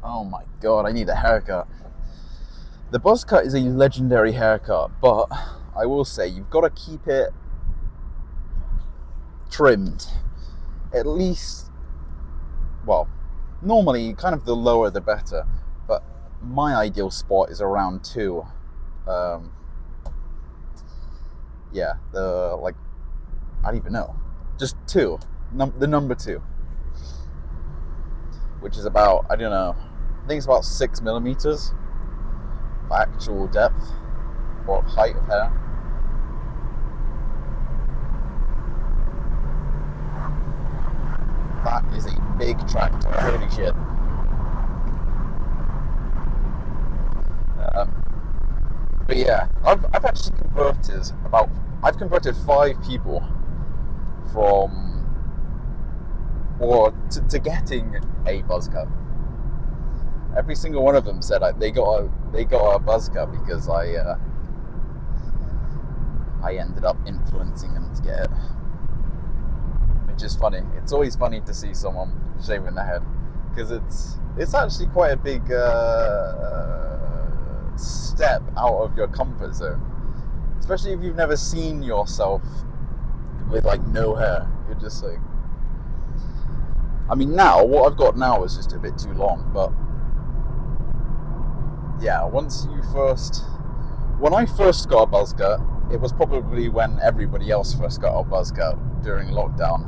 Oh my god, I need a haircut. The buzz cut is a legendary haircut, but I will say you've got to keep it trimmed. At least, well, normally kind of the lower the better, but my ideal spot is around 2. Um, yeah, I don't even know. Just 2. The number 2. Which is about, I don't know, I think it's about 6 millimeters of actual depth or height of hair. That is a big tractor, holy shit. But yeah, I've actually I've converted 5 people from, or to getting a buzz cut. Every single one of them said they got a buzz cut because I ended up influencing them to get it. Which is funny. It's always funny to see someone shaving their head because it's actually quite a big step out of your comfort zone, especially if you've never seen yourself with like no hair. You're just like, I mean, now what I've got now is just a bit too long, but yeah, when I first got a buzz cut, it was probably when everybody else first got a buzz cut during lockdown,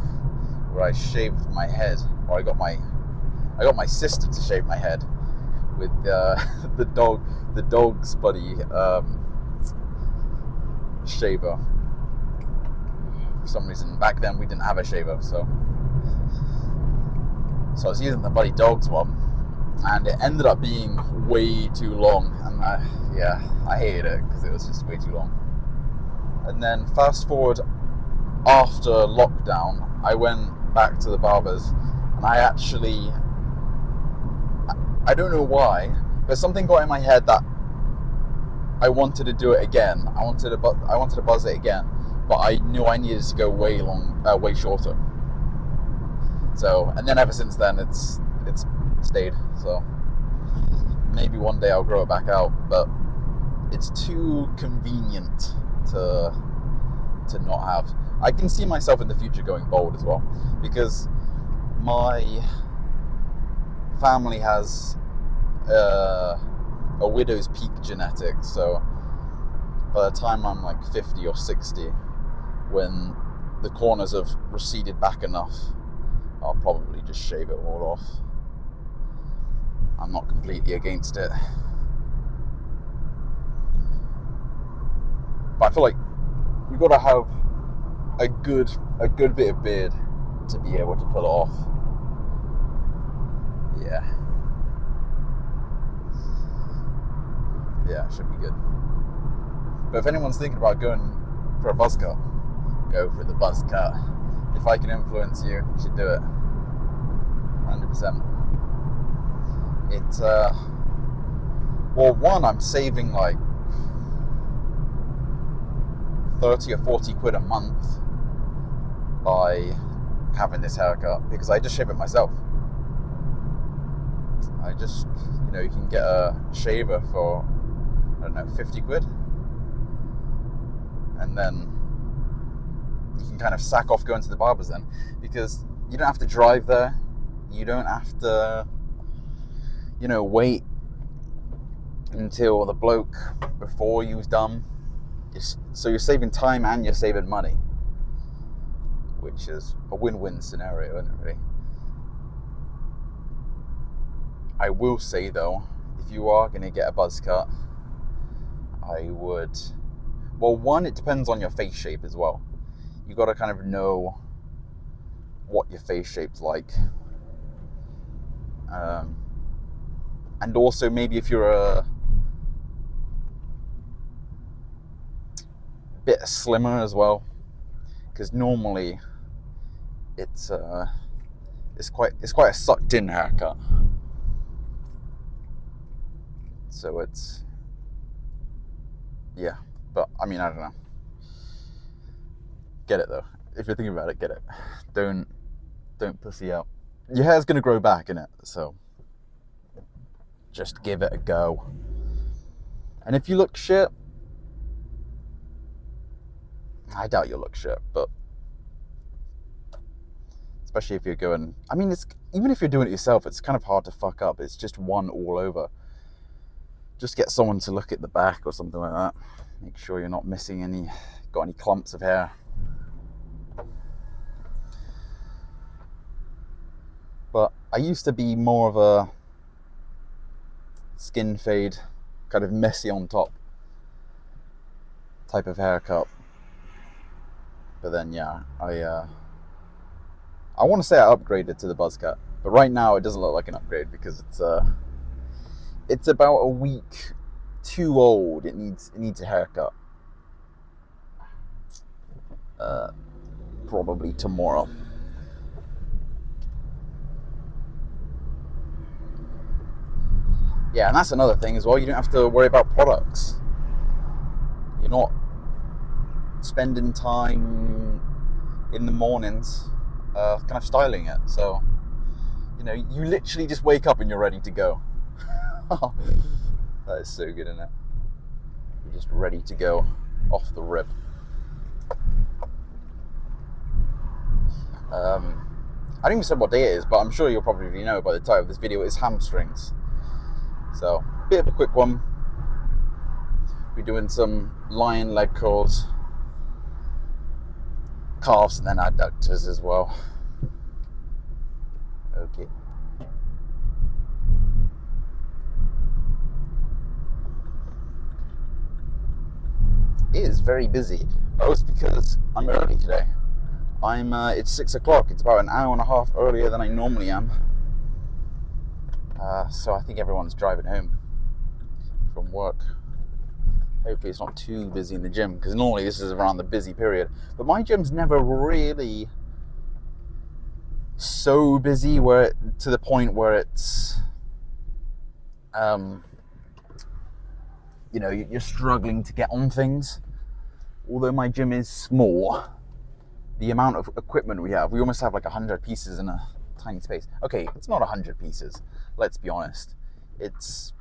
where I shaved my head, or I got my sister to shave my head with the dog's buddy shaver. For some reason, back then we didn't have a shaver, so I was using the buddy dog's one, and it ended up being way too long, and I hated it because it was just way too long. And then fast forward after lockdown, I went back to the barbers, and I don't know why, but something got in my head that I wanted to do it again. I wanted to buzz it again, but I knew I needed to go way shorter. So, and then ever since then, it's stayed. So maybe one day I'll grow it back out, but it's too convenient to not have. I can see myself in the future going bald as well, because my family has a widow's peak genetics. So by the time I'm like 50 or 60, when the corners have receded back enough, I'll probably just shave it all off. I'm not completely against it, but I feel like you've got to have a good bit of beard to be able to pull it off. Yeah, it should be good. But if anyone's thinking about going for a buzz cut, go for the buzz cut. If I can influence you, you should do it. 100%. Well, one, I'm saving like 30 or 40 quid a month by having this haircut, because I just shave it myself. You can get a shaver for, I don't know, 50 quid. And then you can kind of sack off going to the barbers then, because you don't have to drive there. You don't have to, wait until the bloke before you's done. So you're saving time and you're saving money, which is a win-win scenario, isn't it, really? I will say though, if you are going to get a buzz cut, I would, well, one, it depends on your face shape as well. You got to kind of know what your face shape's like, and also maybe if you're a bit slimmer as well, because normally it's quite a sucked in haircut. So but I mean, I don't know. Get it though. If you're thinking about it, get it. Don't pussy out. Your hair's gonna grow back, innit? So just give it a go. And if you look shit, I doubt you'll look shit, but especially if you're going, I mean, it's even if you're doing it yourself, it's kind of hard to fuck up. It's just one all over. Just get someone to look at the back or something like that. Make sure you're not missing got any clumps of hair. But I used to be more of a skin fade, kind of messy on top type of haircut. But then, yeah, I want to say I upgraded to the buzz cut, but right now it doesn't look like an upgrade because it's about a week too old. It needs a haircut. Probably tomorrow. Yeah, and that's another thing as well. You don't have to worry about products. You're not spending time in the mornings kind of styling it. So, you know, you literally just wake up and you're ready to go. That is so good, isn't it? You're just ready to go off the rip. I didn't even say what day it is, but I'm sure you'll probably know by the title of this video. It's Hamstrings. So, bit of a quick one. We're doing some lion leg curls, calves, and then adductors as well. Okay. It is very busy. Oh, it's because I'm early today. It's 6 o'clock. It's about an hour and a half earlier than I normally am. So I think everyone's driving home from work. Hopefully it's not too busy in the gym, because normally this is around the busy period. But my gym's never really so busy to the point where it's, you know, you're struggling to get on things. Although my gym is small, the amount of equipment we almost have like 100 pieces in a tiny space. Okay, it's not 100 pieces, let's be honest. There's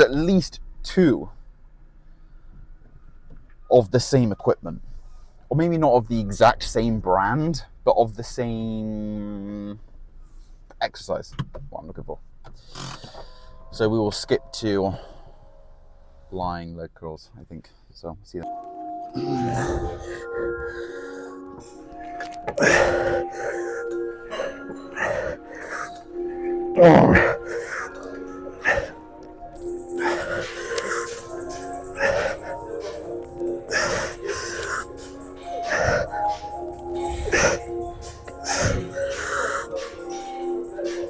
at least 2 of the same equipment. Or maybe not of the exact same brand, but of the same exercise, what I'm looking for. So we will skip to lying leg curls, I think. So, see that.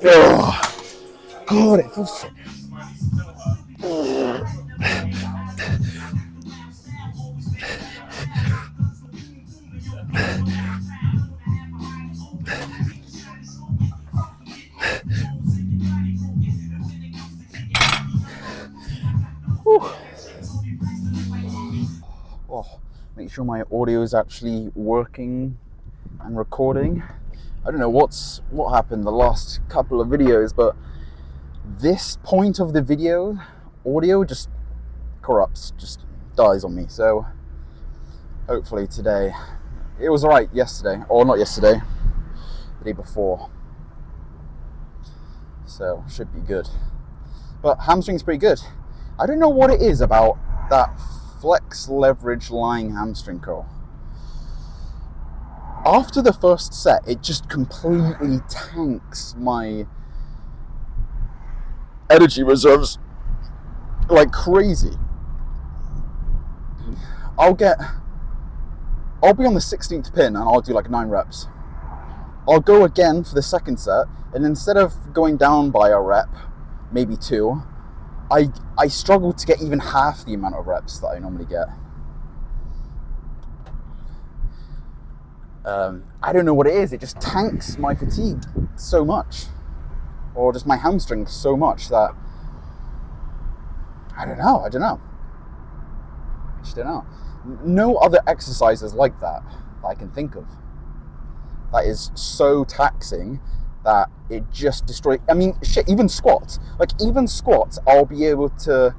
Oh, God, it feels so... Oh, make sure my audio is actually working and recording. I don't know what happened the last couple of videos, but this point of the video, audio just corrupts, just dies on me. So hopefully today, it was alright yesterday, or not yesterday, the day before. So should be good. But hamstring's pretty good. I don't know what it is about that flex leverage lying hamstring curl. After the first set, it just completely tanks my energy reserves like crazy. I'll be on the 16th pin and I'll do like 9 reps. I'll go again for the second set, and instead of going down by a rep, maybe 2, I struggle to get even half the amount of reps that I normally get. I don't know what it is. It just tanks my fatigue so much, or just my hamstrings so much that I don't know. I just don't know. No other exercises like that I can think of. That is so taxing that it just destroys. I mean, shit, even squats. Like, even squats, I'll be able to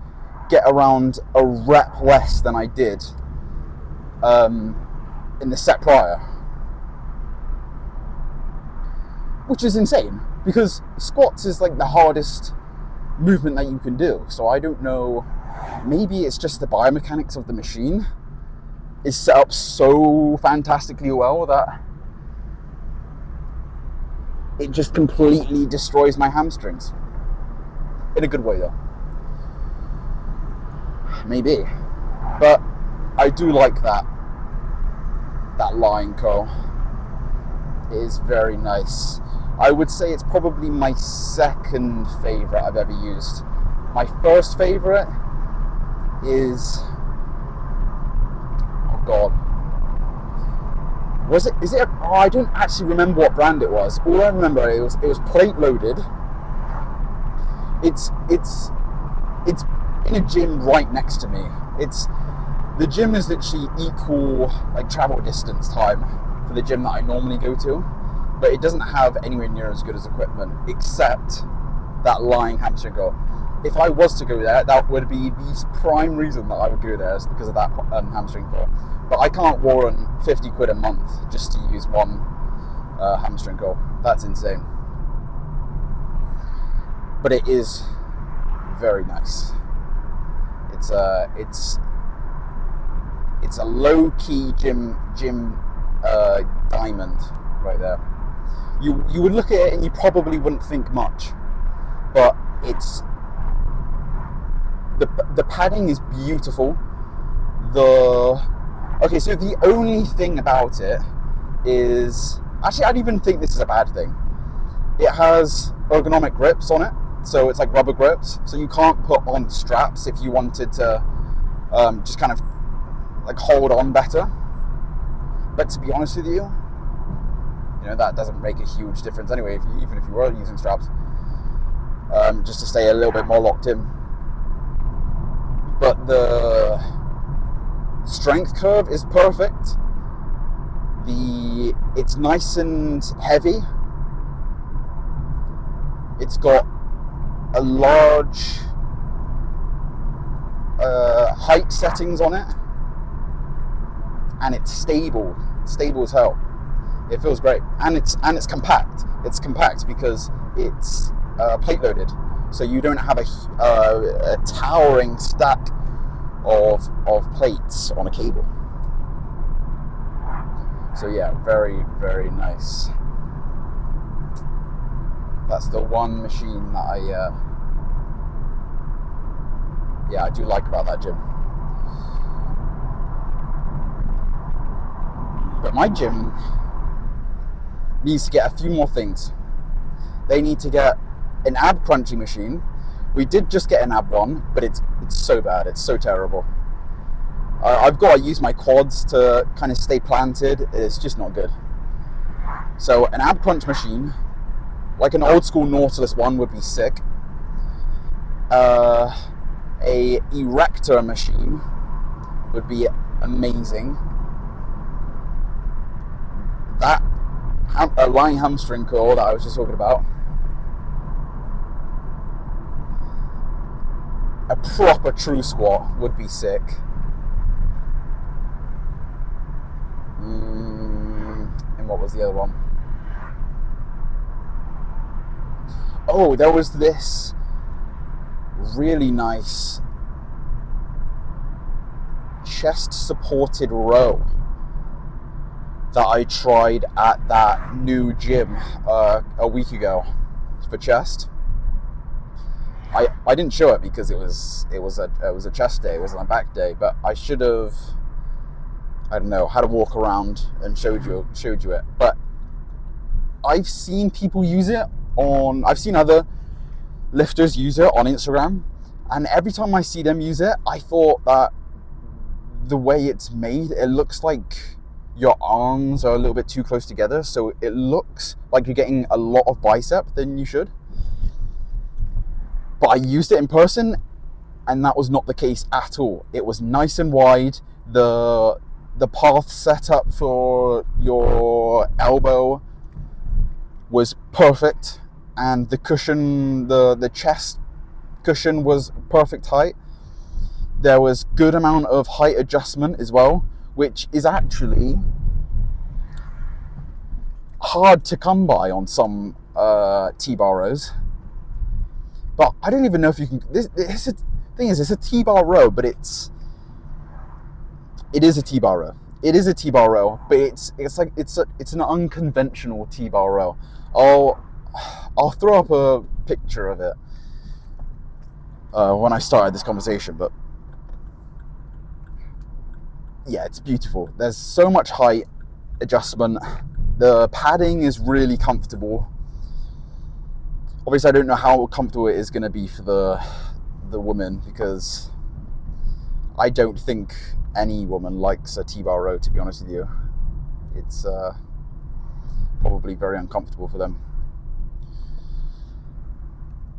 get around a rep less than I did in the set prior. Which is insane, because squats is like the hardest movement that you can do. So I don't know, maybe it's just the biomechanics of the machine is set up so fantastically well that it just completely destroys my hamstrings. In a good way, though. Maybe. But I do like that line curl. It is very nice. I would say it's probably my second favourite I've ever used. My first favourite is... oh God. Is it? I don't actually remember what brand it was. All I remember it was plate loaded. It's in a gym right next to me. The gym is literally equal like travel distance time for the gym that I normally go to, but it doesn't have anywhere near as good as equipment, except that lying hamstring curl. If I was to go there, that would be the prime reason that I would go there, is because of that hamstring curl. But I can't warrant 50 quid a month just to use one hamstring curl. That's insane. But it is very nice. It's a low-key gym diamond right there. You would look at it and you probably wouldn't think much, but it's the padding is beautiful. Okay, so the only thing about it is, actually I don't even think this is a bad thing. It has ergonomic grips on it, so it's like rubber grips, so you can't put on straps if you wanted to just kind of like hold on better. But to be honest with you, that doesn't make a huge difference anyway, even if you were using straps, just to stay a little bit more locked in. But the strength curve is perfect. It's nice and heavy. It's got a large height settings on it, and it's stable as hell. It feels great, and it's compact. It's compact because it's plate loaded, so you don't have a towering stack of plates on a cable. So yeah, very, very nice. That's the one machine that I do like about that gym. But my gym needs to get a few more things. They need to get an ab crunching machine. We did just get an ab one, but it's so bad. It's so terrible. I've got to use my quads to kind of stay planted. It's just not good. So an ab crunch machine, like an old school Nautilus one, would be sick. A erector machine would be amazing. That lying hamstring curl that I was just talking about. A proper true squat would be sick. And what was the other one? Oh, there was this really nice chest supported row that I tried at that new gym a week ago for chest. I didn't show it because it was a chest day, it wasn't a back day, but I should have, I don't know, had to walk around and showed you it. But I've seen people use it I've seen other lifters use it on Instagram, and every time I see them use it, I thought that the way it's made, it looks like your arms are a little bit too close together, so it looks like you're getting a lot of bicep than you should. But I used it in person, and that was not the case at all. It was nice and wide. The path set up for your elbow was perfect, and the cushion, the chest cushion was perfect height. There was good amount of height adjustment as well, which is actually hard to come by on some T-bar rows. But I don't even know if you can. This thing is, it's a T-bar row, but it is a T-bar row. It is a T-bar row, but it's an unconventional T-bar row. I'll throw up a picture of it when I started this conversation, but yeah, it's beautiful. There's so much height adjustment. The padding is really comfortable. Obviously, I don't know how comfortable it is going to be for the woman, because I don't think any woman likes a T-bar row, to be honest with you. It's probably very uncomfortable for them.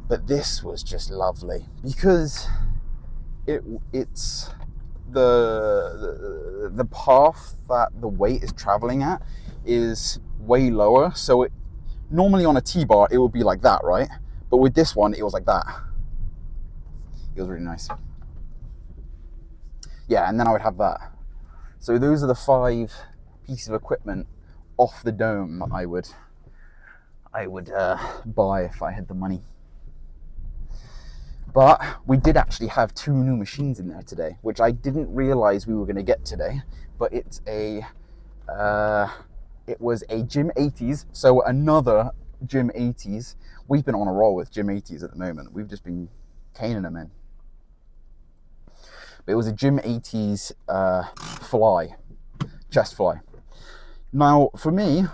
But this was just lovely, because it's the path that the weight is traveling at is way lower. So normally on a T-bar it would be like that, right? But with this one it was like that. It was really nice. Yeah, and then I would have that. So those are the 5 pieces of equipment off the dome that I would buy if I had the money. But we did actually have 2 new machines in there today, which I didn't realize we were going to get today. But it was a Gym 80s, so another Gym 80s. We've been on a roll with Gym 80s at the moment. We've just been caning them in. But it was a Gym 80s chest fly. Now, for me,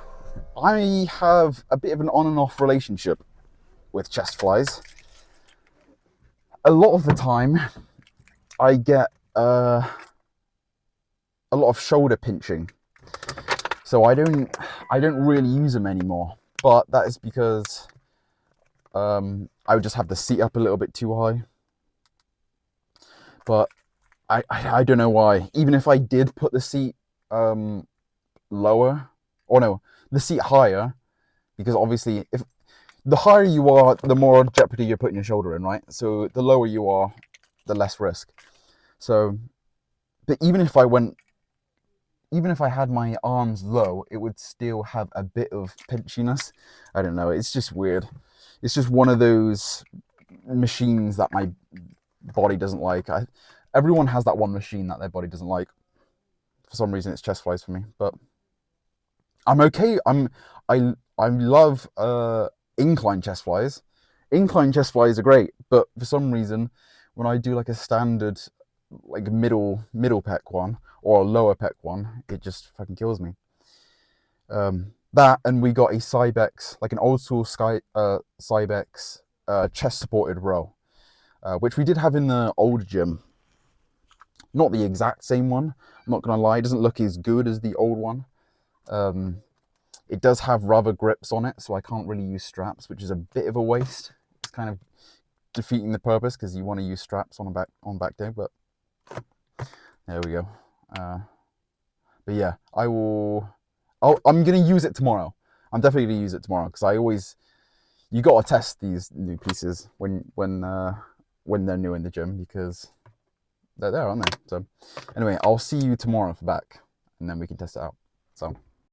I have a bit of an on and off relationship with chest flies. A lot of the time, I get a lot of shoulder pinching, so I don't really use them anymore. But that is because I would just have the seat up a little bit too high. But I don't know why. Even if I did put the seat lower, or no, the seat higher, because obviously if the higher you are, the more jeopardy you're putting your shoulder in, right? So the lower you are, the less risk. So, but even if I had my arms low, it would still have a bit of pinchiness. I don't know. It's just weird. It's just one of those machines that my body doesn't like. Everyone has that one machine that their body doesn't like. For some reason, it's chest flies for me. But I'm okay. I love incline chest flies. Incline chest flies are great, but for some reason, when I do like a standard, like middle pec one or a lower pec one, it just fucking kills me. That, and we got a Cybex, like an old school Cybex chest supported row, which we did have in the old gym. Not the exact same one. I'm not gonna lie, it doesn't look as good as the old one. It does have rubber grips on it, so I can't really use straps, which is a bit of a waste. It's kind of defeating the purpose, because you want to use straps on back day. But there we go. But yeah, I'm gonna use it tomorrow. I'm definitely gonna use it tomorrow, because you gotta test these new pieces when they're new in the gym, because they're there, aren't they? So anyway, I'll see you tomorrow for back, and then we can test it out. So.